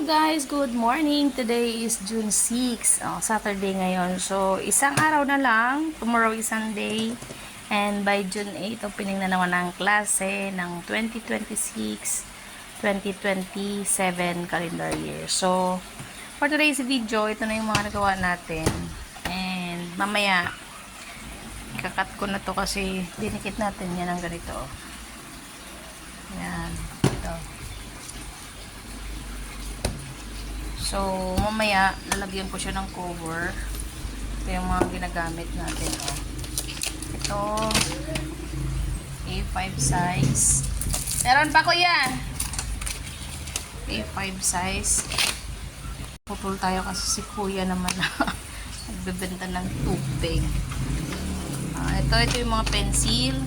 guys, good morning. Today is June 6, Saturday ngayon. So, isang araw na lang. Tomorrow is Sunday. And by June 8, opening na naman ang klase ng 2026-2027 calendar year. So, for today's video, ito na yung mga nagawa natin. And mamaya, ikakat ko na to kasi dinikit natin yan ng ganito. Yan. Ito. So, mamaya, lalagyan ko siya ng cover. Ito yung mga ginagamit natin. Oh. Ito, A5 size. Meron pa kuya! A5 size. Putol tayo kasi si kuya naman nagbebenta ng tubig. Ito yung mga pencil.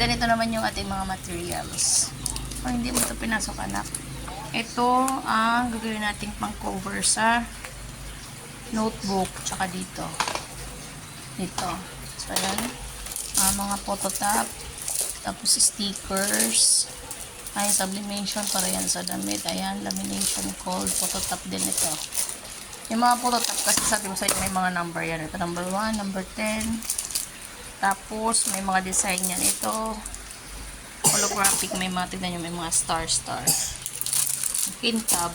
Then, ito naman yung ating mga materials. Oh, hindi mo ito pinasok, anak. Ito ang gagawin nating pang cover sa notebook tsaka dito. So ayan, mga phototap, tapos stickers, ay sublimation para yan sa damit. Ayan, lamination called phototap din ito. Yung mga phototap kasi sabi ko sa inyo may mga number yan. Ito number 1, number 10. Tapos may mga design yan. Ito holographic, may mga tignan nyo, may mga star. Makintab.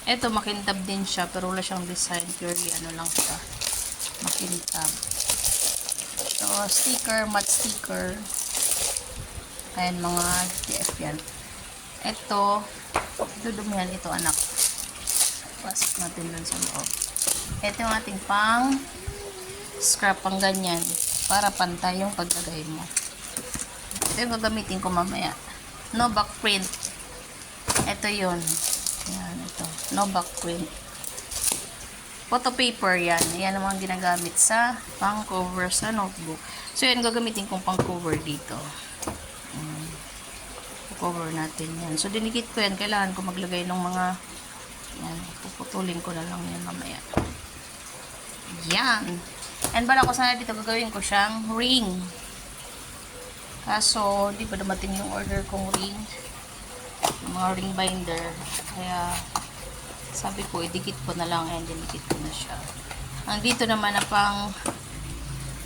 Ito, makintab din siya, pero wala siyang design. Purely, ano lang siya. Makintab. So, sticker, matte sticker. Ayan, mga TF yan. Ito, dudumihan ito, anak. Pasok natin dun sa loob. Ito yung ating pang scrap, pang ganyan. Para pantay yung paglagay mo. Ito yung gagamitin ko mamaya. No back print. Ito yun. Yan, ito. No back print. Photo paper yan. Yan ang mga ginagamit sa pang cover sa notebook. So, yan gagamitin kong pang cover dito. Cover natin yan. So, dinikit ko yan. Kailangan ko maglagay ng mga yan. Puputulin ko na lang yan mamaya. Yan. And bala ko sana dito gagawin ko siyang ring. Kaso, di ba dumating yung order kong ring? Mga ring binder, kaya sabi ko idikit ko na lang, and dinikit ko na siya. Ang dito naman na pang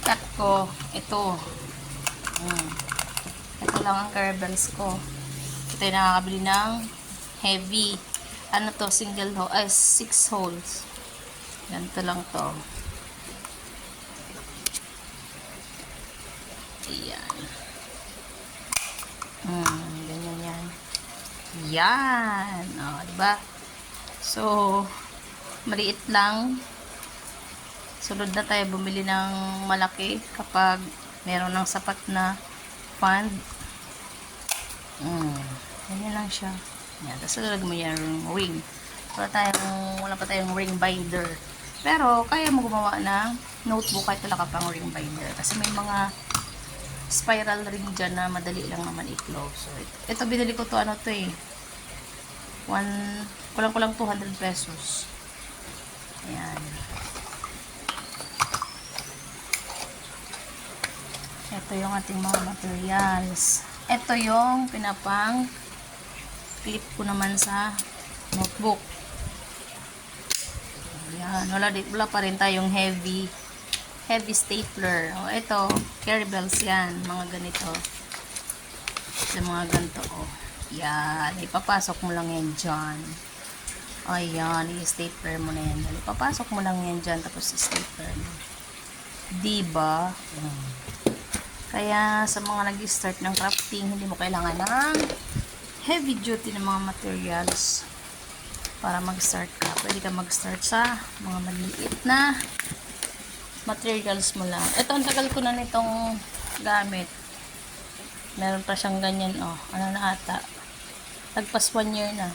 cut ko, ito lang ang caravels ko. Ito yung nakakabili ng heavy, ano to, single hole, 6 holes. Ganito lang to. Ayan. Ganyan yan. Yan. Diba? So, maliit lang. Sunod na tayo bumili ng malaki kapag meron ng sapat na fund. Ganyan lang siya. Yan. Tapos lalagyan mo yan ring. Wala pa tayong ring binder. Pero, kaya mo gumawa ng notebook kahit wala ka pang ring binder. Kasi may mga spiral ring dyan na madali lang naman i-close. So, ito binili ko to, ano to eh. Kulang 200 pesos. Ayan. Ito yung ating mga materials. Ito yung pinapang clip ko naman sa notebook. Ayan. Wala pa rin tayong heavy stapler. O, ito, carry bells yan. Mga ganito. Ito, mga ganito, o. Yan. Ipapasok mo lang yan dyan. Ayan. I-stapler mo na yan. Ipapasok mo lang yan dyan. Tapos i-stapler mo. Diba? Kaya, sa mga nag-start ng crafting, hindi mo kailangan ng heavy duty ng mga materials para mag-start ka. Pwede ka mag-start sa mga maliit na materials mo lang. Ito, ang tagal ko na nitong gamit. Meron pa siyang ganyan, ano na ata. Tagpas 1 year na.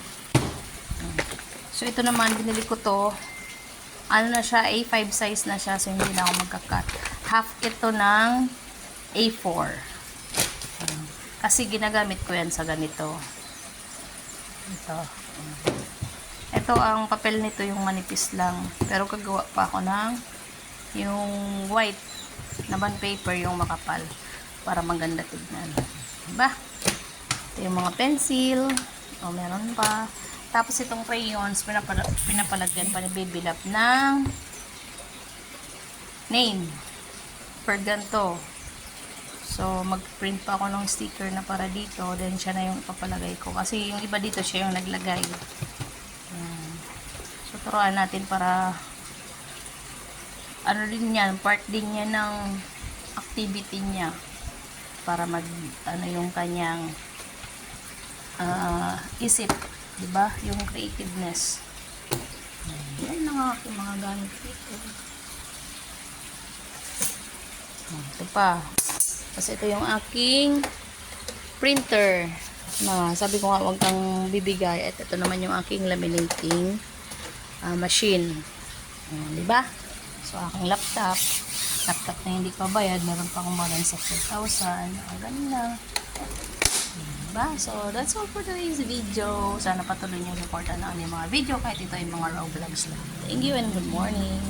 So, ito naman, binili ko to. Ano na siya, A5 size na siya. So, hindi na ako magkakat. Half ito ng A4. Kasi ginagamit ko yan sa ganito. Ito, ang papel nito yung manipis lang. Pero kagawa pa ako ng yung white na bond paper, yung makapal, para maganda tignan. Diba? Ito yung mga pencil. Meron pa. Tapos itong crayons, pinapalagyan pa ni Baby Love ng name. Per ganito. So, mag-print pa ako ng sticker na para dito. Then, siya na yung ipapalagay ko. Kasi yung iba dito, siya yung naglagay. So, turuan natin para ano din yan, part din yan ng activity niya. Para ano yung kanyang isip. Diba? Yung creativeness. Yan ang aking mga gamit dito. Ito pa. Kasi ito yung aking printer. Sabi ko nga huwag kang bibigay. At ito naman yung aking laminating machine. Diba? So, aking laptop. Laptop na hindi pa bayad. Meron pa akong balance sa 4,000. Ganun lang. Diba? So, that's all for today's video. Sana patuloy niyo supportan ang mga video kahit ito ay mga raw vlogs lang. Thank you and good morning.